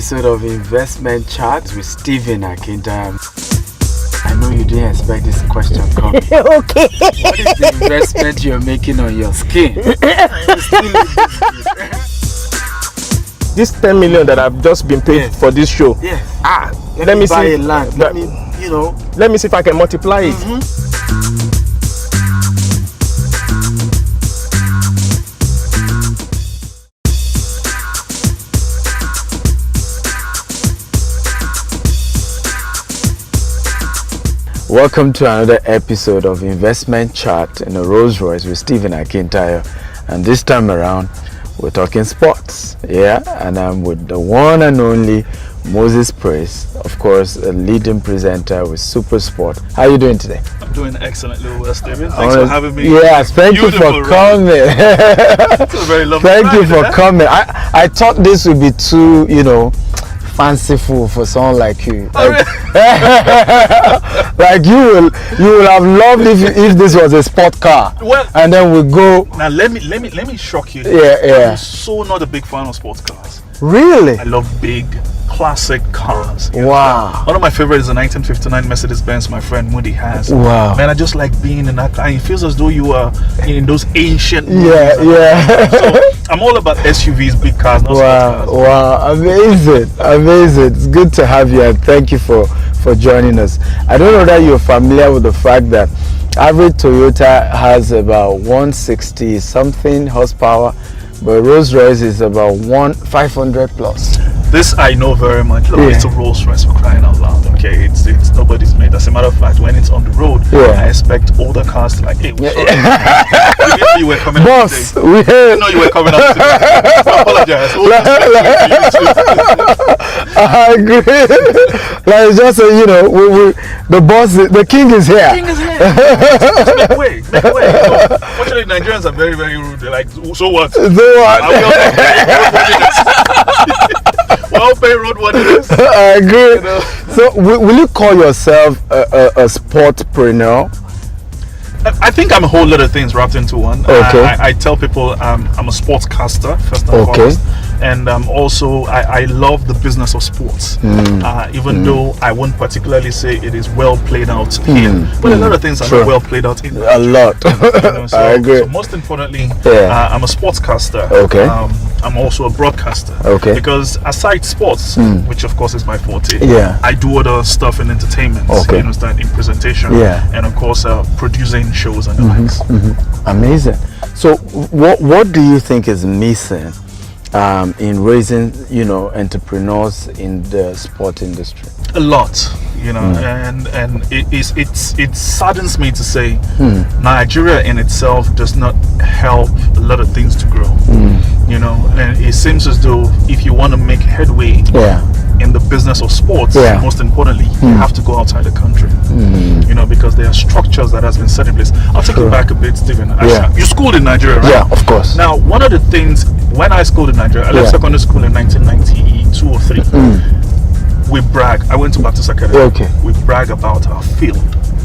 episode of Investment Chat with Stephen Akintayo. I know you didn't expect this question coming. Okay. What is the investment you're making on your skin? This 10 million that I've just been paid for this show. Yeah. Let me buy see. a land. Let me see if I can multiply it. Welcome to another episode of Investment Chat in a Royce with Stephen Akintayo, and this time around we're talking sports. And I'm with the one and only Moses Praiz, of course, a leading presenter with Super Sport. How are you doing today? I'm doing excellently well, Stephen. Thanks for having me. Yes, thank you for coming. It's a very lovely Thank you for coming. I thought this would be too, fanciful for someone like you. Like you will have loved if this was a sport car. Well, and then we go. Now let me shock you. Yeah. I'm so not a big fan of sports cars. Really? I love big classic cars. Wow. One of my favorites is a 1959 Mercedes-Benz my friend Moody has. Wow. Man, I just like being in that car. It feels as though you are in those ancient movies. So I'm all about SUVs, big cars, not sports cars. Wow, amazing. It's good to have you, and thank you for joining us. I don't know that you're familiar with the fact that average Toyota has about 160 something horsepower, but Rolls Royce is about 500 plus. This I know very much. Look, it's a Rolls Royce, for crying out loud. Okay, it's nobody's made. As a matter of fact, when it's on the road, I expect older cars to like, hey, you were coming Boss, up today. You were coming up today. I apologize. I agree. Like just the boss, the king is here. The king is here. Just make way. Fortunately, Nigerians are very, very rude. They're like, so what? Well-paid roadworthiness. I agree. So, will you call yourself a sportpreneur? I think I'm a whole lot of things wrapped into one. Okay. I tell people I'm a sportscaster first and foremost, and also I love the business of sports. Even though I won't particularly say it is well played out here, but a lot of things are not well played out in a lot. So, I agree. So most importantly, I'm a sportscaster. Okay. I'm also a broadcaster. Okay. Because aside sports, which of course is my forte, I do other stuff in entertainment. Okay. You understand, in presentation. And of course producing shows and the likes. Amazing. So what do you think is missing in raising entrepreneurs in the sport industry? A lot, and it saddens me to say Nigeria in itself does not help a lot of things to grow. And it seems as though if you want to make headway in the business of sports, most importantly, you have to go outside the country. Because there are structures that has been set in place. I'll take you back a bit, Stephen. You schooled in Nigeria, right? Yeah, of course. Now, one of the things, when I schooled in Nigeria, I left secondary school in 1992 or 3. We brag. I went to Baptist Academy. Okay. We brag about our field.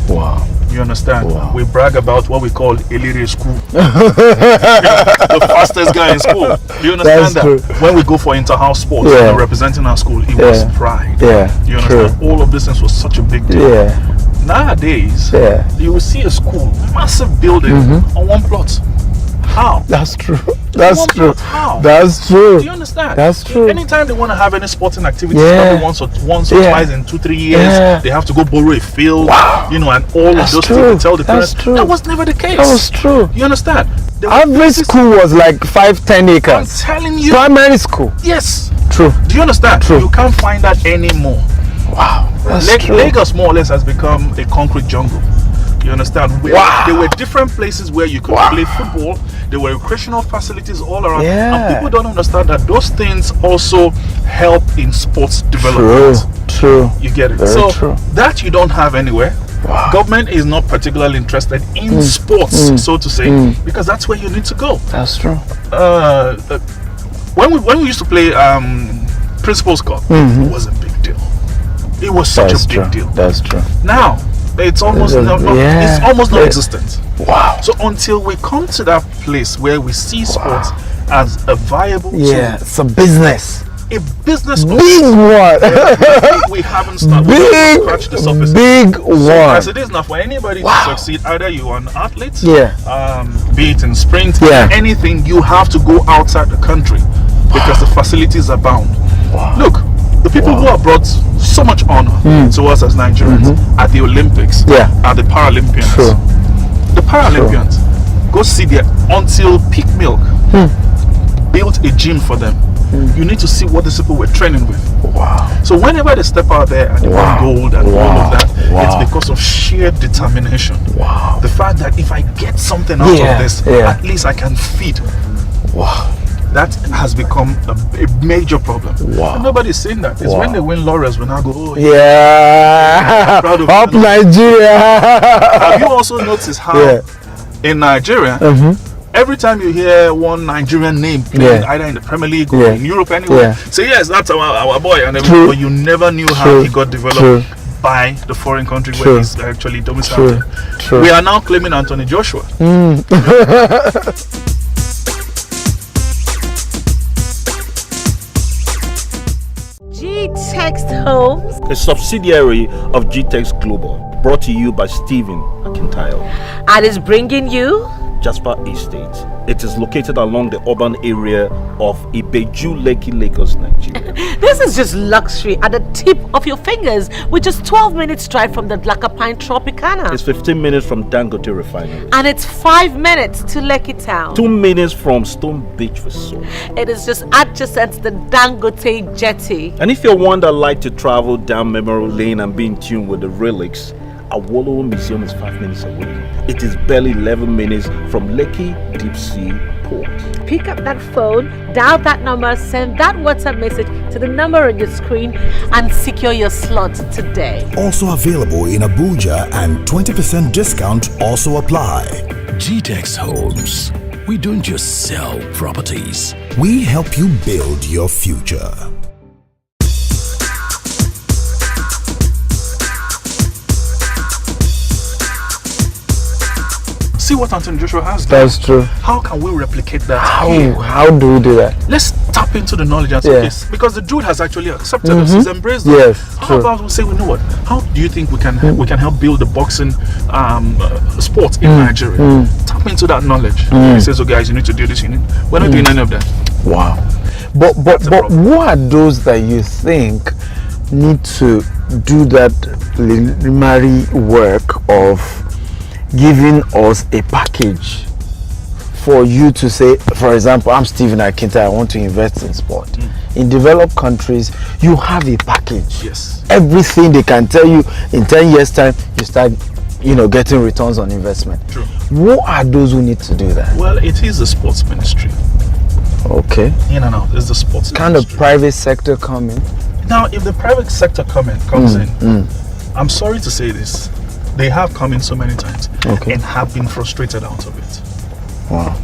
Wow. You understand? Wow. We brag about what we call Elite School. The fastest guy in school. You understand that? True. When we go for inter-house sports, representing our school, it was pride. You understand? All of this things was such a big deal. Nowadays, you will see a school, massive building on one plot. How? That's true. That's true. How? That's true. Do you understand? That's true. Anytime they want to have any sporting activities, probably once or twice in 2-3 years, they have to go borrow a field, and all of those things to tell the parents. That was never the case. That was true. You understand? Average school was like 5-10 acres. I'm telling you. Primary school. Yes. True. Do you understand? True. You can't find that anymore. Wow. That's true. Lagos more or less has become a concrete jungle. You understand? There were different places where you could play football. There were recreational facilities all around. And people don't understand that those things also help in sports development. True. You get it? Very true. That you don't have anywhere. Wow. Government is not particularly interested in sports, so to say, because that's where you need to go. That's true. When we used to play Principal's Cup, it was a big deal. It was such a big deal. That's true. Now, it's almost non-existent. Wow. So until we come to that place where we see sports as a viable tool, it's a business. a business Big one. we haven't started. Big, Scratch the surface. big one. As it is now, for anybody to succeed, either you're an athlete, be it in sprint, anything, you have to go outside the country because the facilities abound. Look, the people who have brought so much honor to us as Nigerians at the Olympics, at the Paralympians. The Paralympians, go see their until peak milk built a gym for them. You need to see what these people were training with. So whenever they step out there and they win gold and all of that, it's because of sheer determination. The fact that if I get something out of this, at least I can feed. That has become a major problem. And nobody's saying that. It's when they win laurels when I go, oh yeah, proud of up Nigeria. Have you also noticed how in Nigeria, every time you hear one Nigerian name playing either in the Premier League or in Europe anywhere, say yes, that's our boy, and but you never knew how he got developed by the foreign country where he's actually domiciled. We are now claiming Anthony Joshua. G-Text Homes, a subsidiary of G-Text Global, brought to you by Stephen Akintayo, and is bringing you Jasper Estate. It is located along the urban area of Ibeju, Lekki, Lagos, Nigeria. This is just luxury at the tip of your fingers, with just 12 minutes drive from the Lakapine Tropicana. It's 15 minutes from Dangote Refinery. And it's 5 minutes to Lekki Town. 2 minutes from Stone Beach Resort. It is just adjacent to the Dangote Jetty. And if you're one that like to travel down memory lane and be in tune with the relics, Awolowo Museum is 5 minutes away. It is barely 11 minutes from Lekki Deep Sea Port. Pick up that phone, dial that number, send that WhatsApp message to the number on your screen and secure your slot today. Also available in Abuja, and 20% discount also apply. G-Text Homes. We don't just sell properties. We help you build your future. See what Anthony Joshua has done. That's true. How can we replicate that? How do we do that? Let's tap into the knowledge and say this, because the dude has actually accepted us. He's embraced us. How about we say, we know what? How do you think we can help build the boxing sport in Nigeria? Tap into that knowledge. He says, "Oh guys, you need to do this. We're not doing any of that." Wow. But who are those that you think need to do that preliminary work of giving us a package for you to say, for example, I'm Stephen Akintayo, I want to invest in sport. In developed countries, you have a package. Yes. Everything they can tell you in 10 years time, you start getting returns on investment. True. Who are those who need to do that? Well, it is the sports ministry. Okay. It's the sports kind ministry. of private sector coming. Now, if the private sector comes in, I'm sorry to say this, they have come in so many times and have been frustrated out of it. Wow.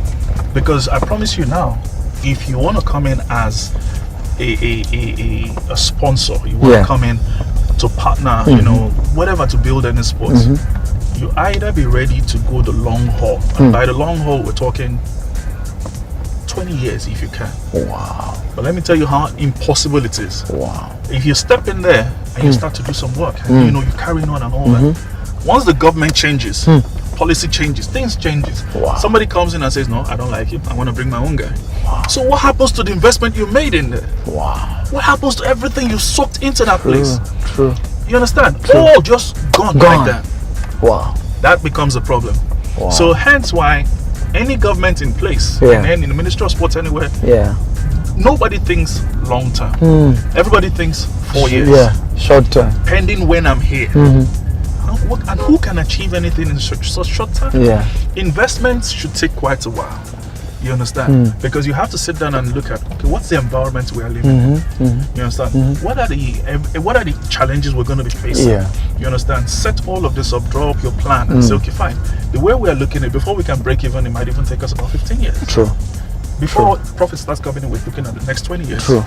Because I promise you now, if you want to come in as a sponsor, you want to come in to partner, whatever, to build any sports, you either be ready to go the long haul. And by the long haul, we're talking 20 years if you can. Wow. But let me tell you how impossible it is. Wow. If you step in there and you start to do some work, and you carry on and all that, once the government changes, policy changes, things changes. Wow. Somebody comes in and says, "No, I don't like him. I want to bring my own guy." Wow. So what happens to the investment you made in there? Wow. What happens to everything you soaked into that place? True. You understand? All just gone like that. Wow. That becomes a problem. Wow. So hence why any government in place, and in the Ministry of Sports anywhere, nobody thinks long term. Everybody thinks 4 years. Yeah, short term. Pending when I'm here. And who can achieve anything in such short time? Yeah. Investments should take quite a while. You understand? Because you have to sit down and look at, okay, what's the environment we are living in? You understand? What are the challenges we're going to be facing? Yeah. You understand? Set all of this up, draw up your plan, and say, okay, fine. The way we are looking at it, before we can break even, it might even take us about 15 years. True. Before profit starts coming in, we're looking at the next 20 years. True.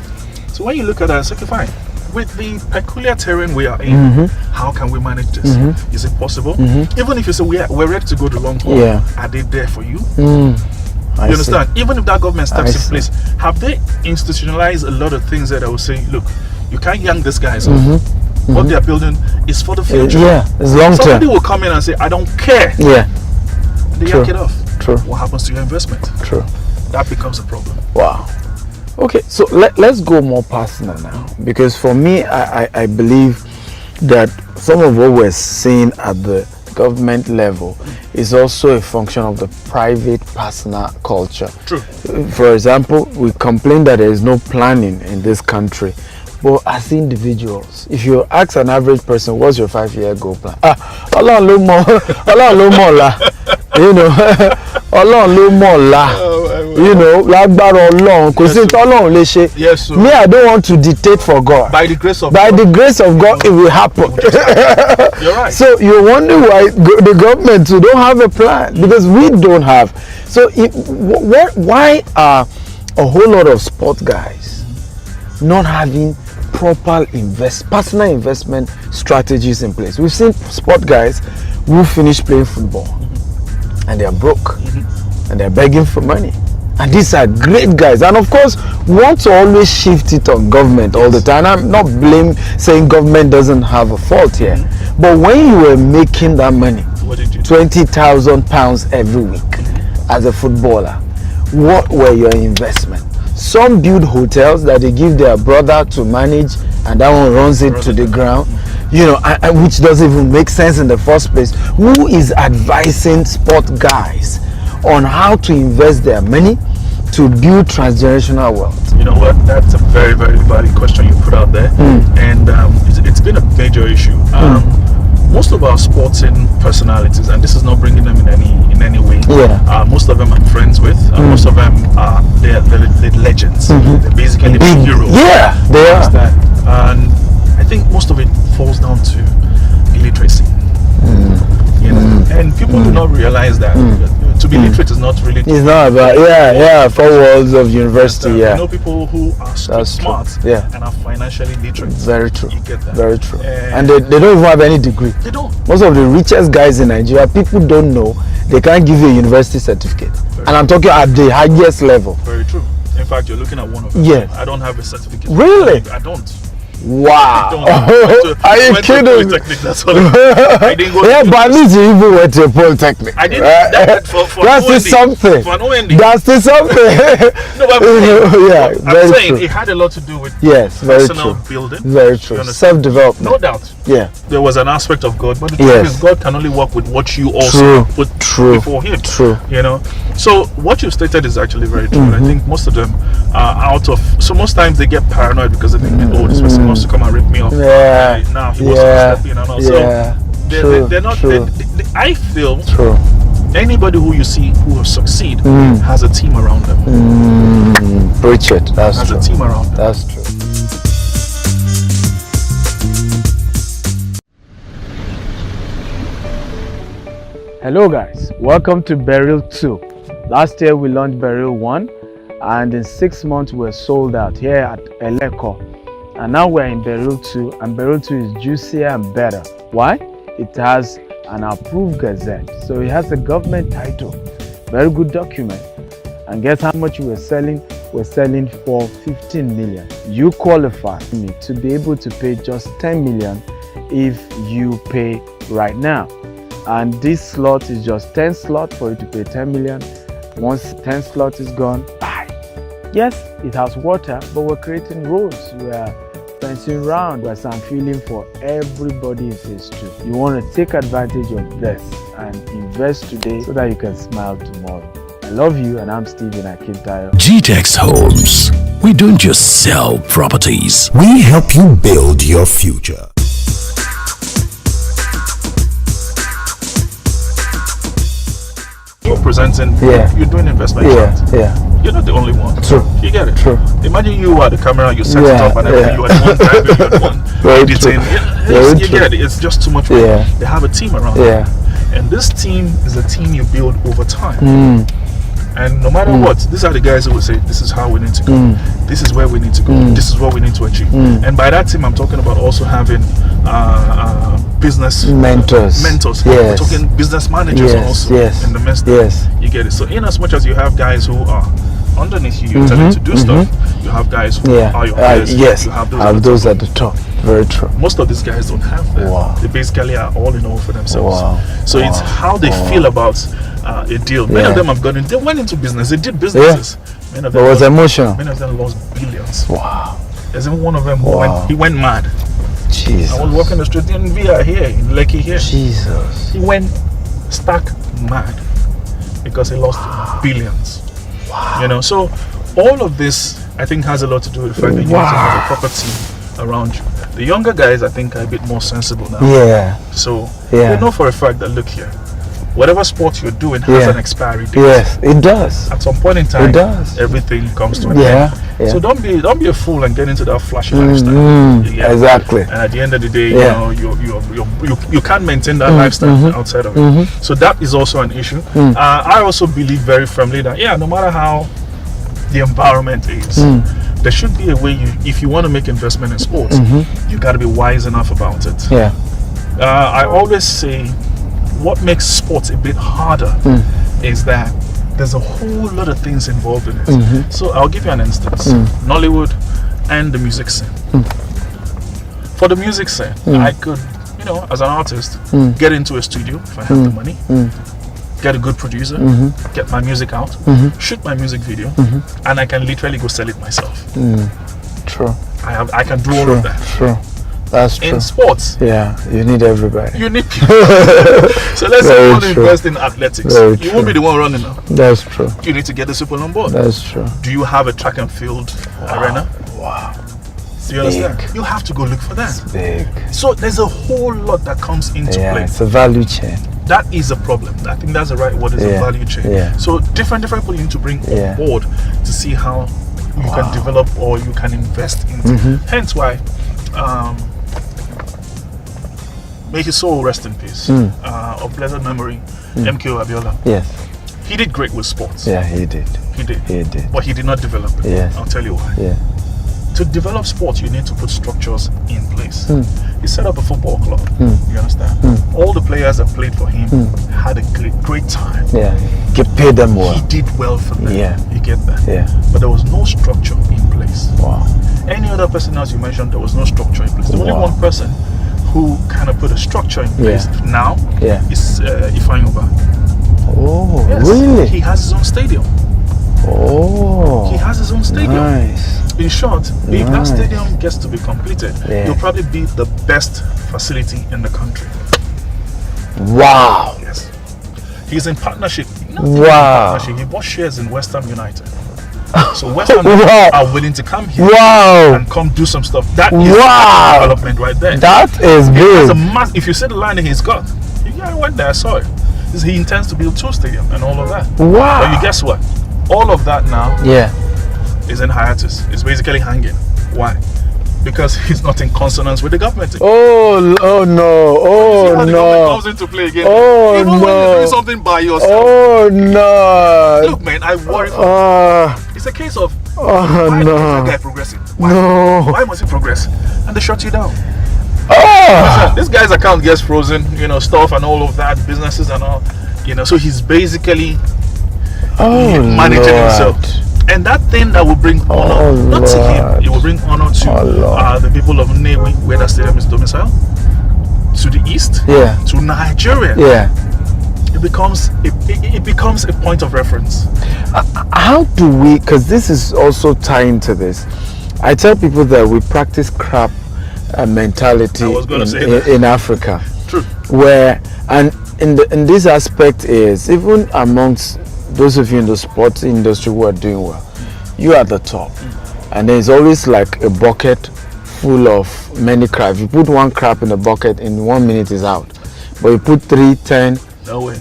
So when you look at that, it's okay, fine. With the peculiar terrain we are in, how can we manage this? Is it possible? Even if you say we're ready to go the long haul, are they there for you? I You understand? see. Even if that government I steps in see. place, have they institutionalized a lot of things that I will say, look, you can't yank these guys off. What they are building is for the future. Yeah, it's long Somebody term. will come in and say, I don't care. Yeah, They True. yank it off. True. What happens to your investment? true. That becomes a problem. Wow. Okay, so let's go more personal now, because for me, I believe that some of what we're seeing at the government level is also a function of the private personal culture. True. For example, we complain that there is no planning in this country, but as individuals, if you ask an average person, what's your 5-year goal plan? Ọlọ́run ló mọ̀ la, you know, Ọlọ́run ló mọ̀ la, you know, lágbára Ọlọ́run, kò sí tọ́lọ́run lè ṣe. Yes, sir. Me, I don't want to dictate for God. By the grace of By God. the grace of God, it will happen. You're right. So you wonder why the government too don't have a plan, because we don't have. So why are a whole lot of sport guys not having proper personal investment strategies in place? We've seen sport guys who finish playing football and they're broke and they're begging for money. And these are great guys, and of course want to always shift it on government all the time. I'm not saying government doesn't have a fault here, but when you were making that money, What did you do? £20,000 every week as a footballer, what were your investments? Some build hotels that they give their brother to manage, and that one runs it to the ground, you know, which doesn't even make sense in the first place. Who is advising sport guys on how to invest their money to build transgenerational wealth? You know what? That's a very, very valid question you put out there, and it's been a major issue. Most of our sporting personalities, and this is not bringing them in any way. Yeah. Most of them I'm friends with. Most of them are they're legends. They're basically big heroes. Yeah, they are. Understand? And I think most of it falls down to illiteracy. You know, and people do not realize that to be literate is not really. It's not about 4 walls of university. You Yeah, know, people who are That's smart true. Yeah. and are financially literate. very true. You get that? Very true. And And they don't even have any degree. they don't. Most of the richest guys in Nigeria, people don't know they can't give you a university certificate. And I'm talking at the highest level. Very true. In fact, you're looking at one of them. Yeah. I don't have a certificate. Really? I don't. Wow. I don't. Are you Went to kidding? Polytechnic, that's all. I didn't go to Yeah, but at least you even went to a polytechnic. I did right? that for That's an still OND. something. For an OND. That's still something. No, but Yeah, I'm very saying true. it had a lot to do with Yes, very personal true. building. Very You true. understand? Self-development. No doubt. Yeah. There was an aspect of God, but the truth Yes. is God can only work with what you also True. put True. before Him. True. You know, so what you stated is actually very true. I think most of them are out of. So most times they get paranoid because they think, oh, this person wants to come and rip me off. Yeah. Now he wants to step in and all. Yeah. So True. they're not. True. I feel True. anybody who you see who will succeed has a team around them. Preach it. That's Has true. a team around them. That's true. Hello guys, welcome to Burial 2. Last year we launched Burial 1 and in 6 months we're sold out here at Eleko. And now we're in Burial 2 and Burial 2 is juicier and better. Why? It has an approved gazette. So it has a government title. Very good document. And guess how much we're selling? We're selling for 15 million. You qualify to be able to pay just 10 million if you pay right now. And this slot is just 10 slots for you to pay 10 million. Once 10 slots is gone, bye. Yes, it has water, but we're creating roads. We're fencing round. We're some feeling for everybody in phase 2. You want to take advantage of this and invest today so that you can smile tomorrow. I love you, and I'm Stephen Akintayo. GTEx Homes. We don't just sell properties. We help you build your future. You're presenting. Yeah. You're doing investment. chats. Yeah. You're not the only one. True. You get it. True. Imagine you are the camera, you set it Yeah, up, and everything. yeah. You are the one driving, you're the one Very editing. true. Yeah, Very you true. get it. It's just too much work. Yeah. They have a team around. Yeah. And this team is a team you build over time. And no matter what, these are the guys who will say, this is how we need to go. This is where we need to go. This is what we need to achieve. And by that team, I'm talking about also having business mentors. Yes. We're talking business managers also in the midst. Yes. You get it. So in as much as you have guys who are underneath you, you're telling to do stuff, you have guys who are your peers. Yes. You have those at the top. Very true. Most of these guys don't have that. Wow. They basically are all in all for themselves. Wow. So it's how they feel about a deal. Many of them have gone in. They went into business. They did businesses. Many of them was emotional. Many of them lost billions. Wow. There's even one of them who went mad. Jesus. I was walking the street in Via here, in Lekki here. Jesus. He went stark mad because he lost billions. Wow. You know, so all of this, I think, has a lot to do with the fact that you need to have a proper team around you. The younger guys, I think, are a bit more sensible now. Yeah. So they know for a fact that, look here, whatever sport you're doing has an expiry date. Yes, it does. At some point in time, it does. Everything comes to an end. Yeah. So don't be a fool and get into that flashy lifestyle. Exactly. And at the end of the day, you can't maintain that lifestyle outside of it. So that is also an issue. I also believe very firmly that no matter how the environment is, there should be a way if you want to make investment in sports, you got to be wise enough about it. Yeah. I always say, what makes sports a bit harder is that there's a whole lot of things involved in it. So I'll give you an instance. Nollywood and the music scene. For the music scene, I could, as an artist, get into a studio if I have the money, get a good producer, get my music out, shoot my music video, and I can literally go sell it myself. True. I can do all of that. True. That's true. In sports, you need everybody. You need people. So let's say you want to invest in athletics. You won't be the one running now. That's true. You need to get the people on board. That's true. Do you have a track and field arena? Wow. Do you understand? You have to go look for that. It's big. So there's a whole lot that comes into play. It's a value chain. That is a problem. I think that's the right word. Is a value chain. So different people you need to bring on board to see how you can develop or you can invest into. Hence why. May his soul rest in peace. Of blessed memory, MK Abiola. Yes. He did great with sports. Yeah, he did. He did. He did. But he did not develop it. Yes. I'll tell you why. Yeah. To develop sports, you need to put structures in place. He set up a football club. You understand? All the players that played for him had a great time. Yeah. He paid them well. He did well for them. Yeah. You get that? Yeah. But there was no structure in place. Wow. Any other person else you mentioned, there was no structure in place. There's only one person who kind of put a structure in place now is Ifeanyoba. Oh, yes. really? He has his own stadium. Oh. He has his own stadium. Nice. In short, if that stadium gets to be completed, it'll probably be the best facility in the country. Wow. Yes. He's in partnership. He bought shares in Western United. So Western are willing to come here and come do some stuff. That is development right there. That is big. If you see the line he's got, I went there, I saw it. He intends to build 2 stadiums and all of that. Wow. But you guess what? All of that now is in hiatus. It's basically hanging. Why? Because he's not in consonance with the government. Oh no! Oh the no! government comes into play again. Oh Even no! when you're doing something by yourself. Oh no! Look, man, I worry for it's a case of why is that guy progressing? Why? No! Why must he progress? And they shut you down. Oh! This guy's account gets frozen, stuff and all of that, businesses and all, so he's basically managing himself. And that thing that will bring honor, not to him, it will bring honor to the people of Nnewi, where that stadium is domiciled, to the east, to Nigeria. It becomes a point of reference. How do we, because this is also tying to this, I tell people that we practice crap mentality in Africa. True. Where, and in this aspect is, even amongst those of you in the sports industry who are doing well, you are at the top, and there's always like a bucket full of many crap. If you put one crap in the bucket, in 1 minute is out, but you put 3, 10, no way.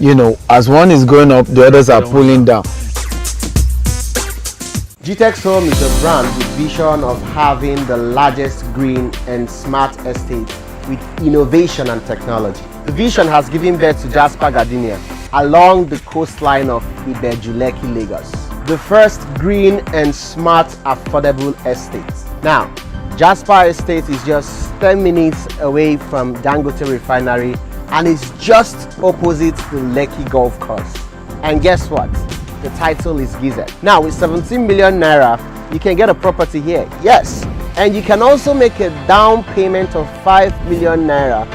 As one is going up, the others are pulling down. GTEX Home is a brand with vision of having the largest green and smart estate with innovation and technology. The vision has given birth to Jasper Gardenia along the coastline of Ibeju-Lekki, Lagos. The first green and smart affordable estate. Now, Jasper Estate is just 10 minutes away from Dangote Refinery and it's just opposite the Lekki Golf Course. And guess what? The title is Gizet. Now with 17 million naira, you can get a property here. Yes. And you can also make a down payment of 5 million naira.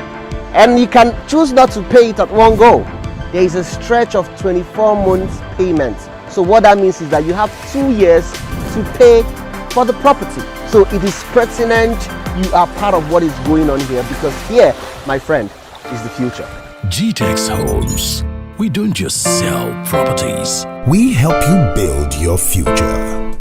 And you can choose not to pay it at one go. There is a stretch of 24 months payment. So what that means is that you have 2 years to pay for the property. So it is pertinent you are part of what is going on here, because here, my friend, is the future. GTEX Homes. We don't just sell properties. We help you build your future.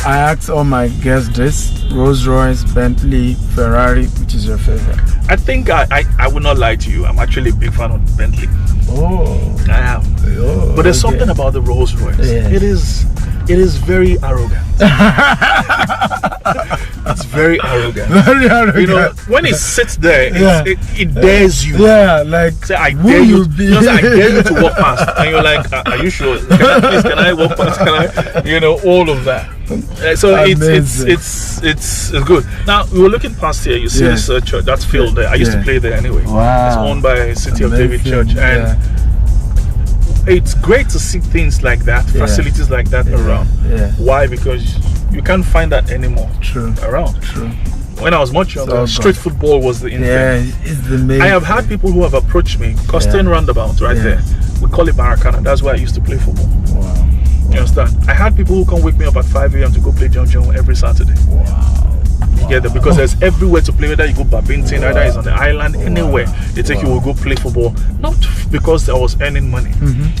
I asked all my guests this: Rolls Royce, Bentley, Ferrari, which is your favorite? I think I would not lie to you. I'm actually a big fan of Bentley. Oh, I am. Oh, but there's something about the Rolls Royce. Yes. It is very arrogant. It's very arrogant. Very arrogant. You know, when it sits there, it dares you. Yeah, like say, I dare you. Just, I dare you to walk past, and you're like, are you sure? Can I walk past? Can I? You know, all of that. So it's good. Now we were looking past here. You see this church that's filled there. I used to play there anyway. Wow. It's owned by City of David Church, and it's great to see things like that, facilities like that around. Why? Because you can't find that anymore. Around. When I was much younger, street football was the thing. It's the main. I have had people who have approached me, Costain Roundabout, right there. We call it Maracana. That's where I used to play football. Wow. You understand? I had people who come wake me up at 5 a.m. to go play John every Saturday. Wow. You get that? Because there's everywhere to play, whether you go Babington, either it's on the island, anywhere. They take you will go play football. Not because I was earning money,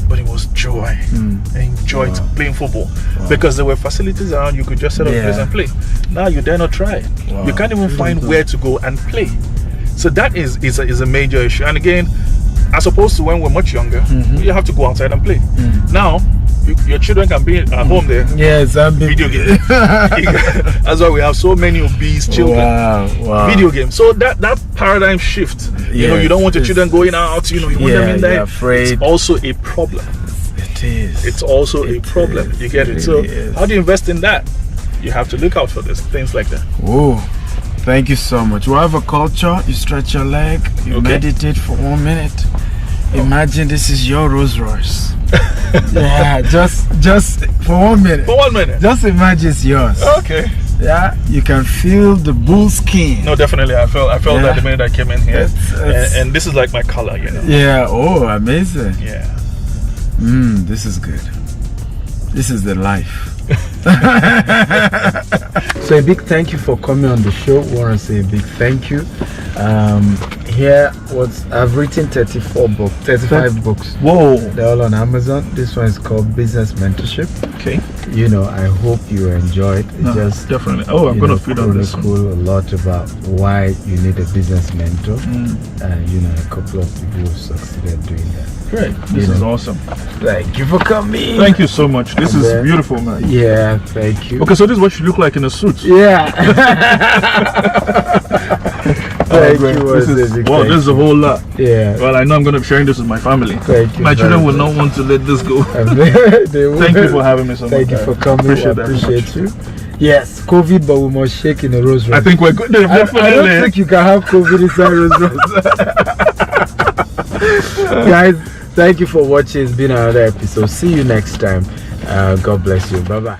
but it was joy. I enjoyed playing football. Because there were facilities around, you could just set up a place and play. Now you dare not try it. You can't even find where to go and play. So that is a major issue. And again, as opposed to when we're much younger, you have to go outside and play. Now, your children can be at home there. Yes, video games. That's why we have so many obese children. Wow. Video games. So that paradigm shift. You know, you don't want your children going out. You know, you want them in there. You're afraid. It's also a problem. It is. It's also a problem. You get it. So how do you invest in that? You have to look out for this, things like that. Whoa. Thank you so much. We have a culture. You stretch your leg. You meditate for 1 minute. Imagine this is your Rolls Royce. just for 1 minute. For 1 minute. Just imagine it's yours. Okay. Yeah, you can feel the bull skin. No, definitely. I felt that the minute I came in here. And this is like my color, you know. Yeah. Oh, amazing. Yeah. This is good. This is the life. So a big thank you for coming on the show. We want to say a big thank you. Here, I've written 35 books. Whoa! They're all on Amazon. This one is called Business Mentorship. Okay. You know, I hope you enjoy it. Just definitely. Oh, I'm gonna feed on this. Cool. A lot about why you need a business mentor, and you know, a couple of people who succeeded doing that. Great. This is awesome. Thank you for coming. Thank you so much. This is beautiful, man. Yeah, thank you. Okay, so this is what you look like in a suit. Yeah. Thank you. This is a whole lot. Yeah. Well, I know I'm going to be sharing this with my family. Thank you. My children will not want to let this go. Thank you for having me so much. Thank you for coming. Appreciate you. Yes, COVID, but we must shake in a Rolls Royce. I think we're good. Definitely. I don't think you can have COVID inside Rolls Royce. Guys, thank you for watching. It's been another episode. See you next time. God bless you. Bye-bye.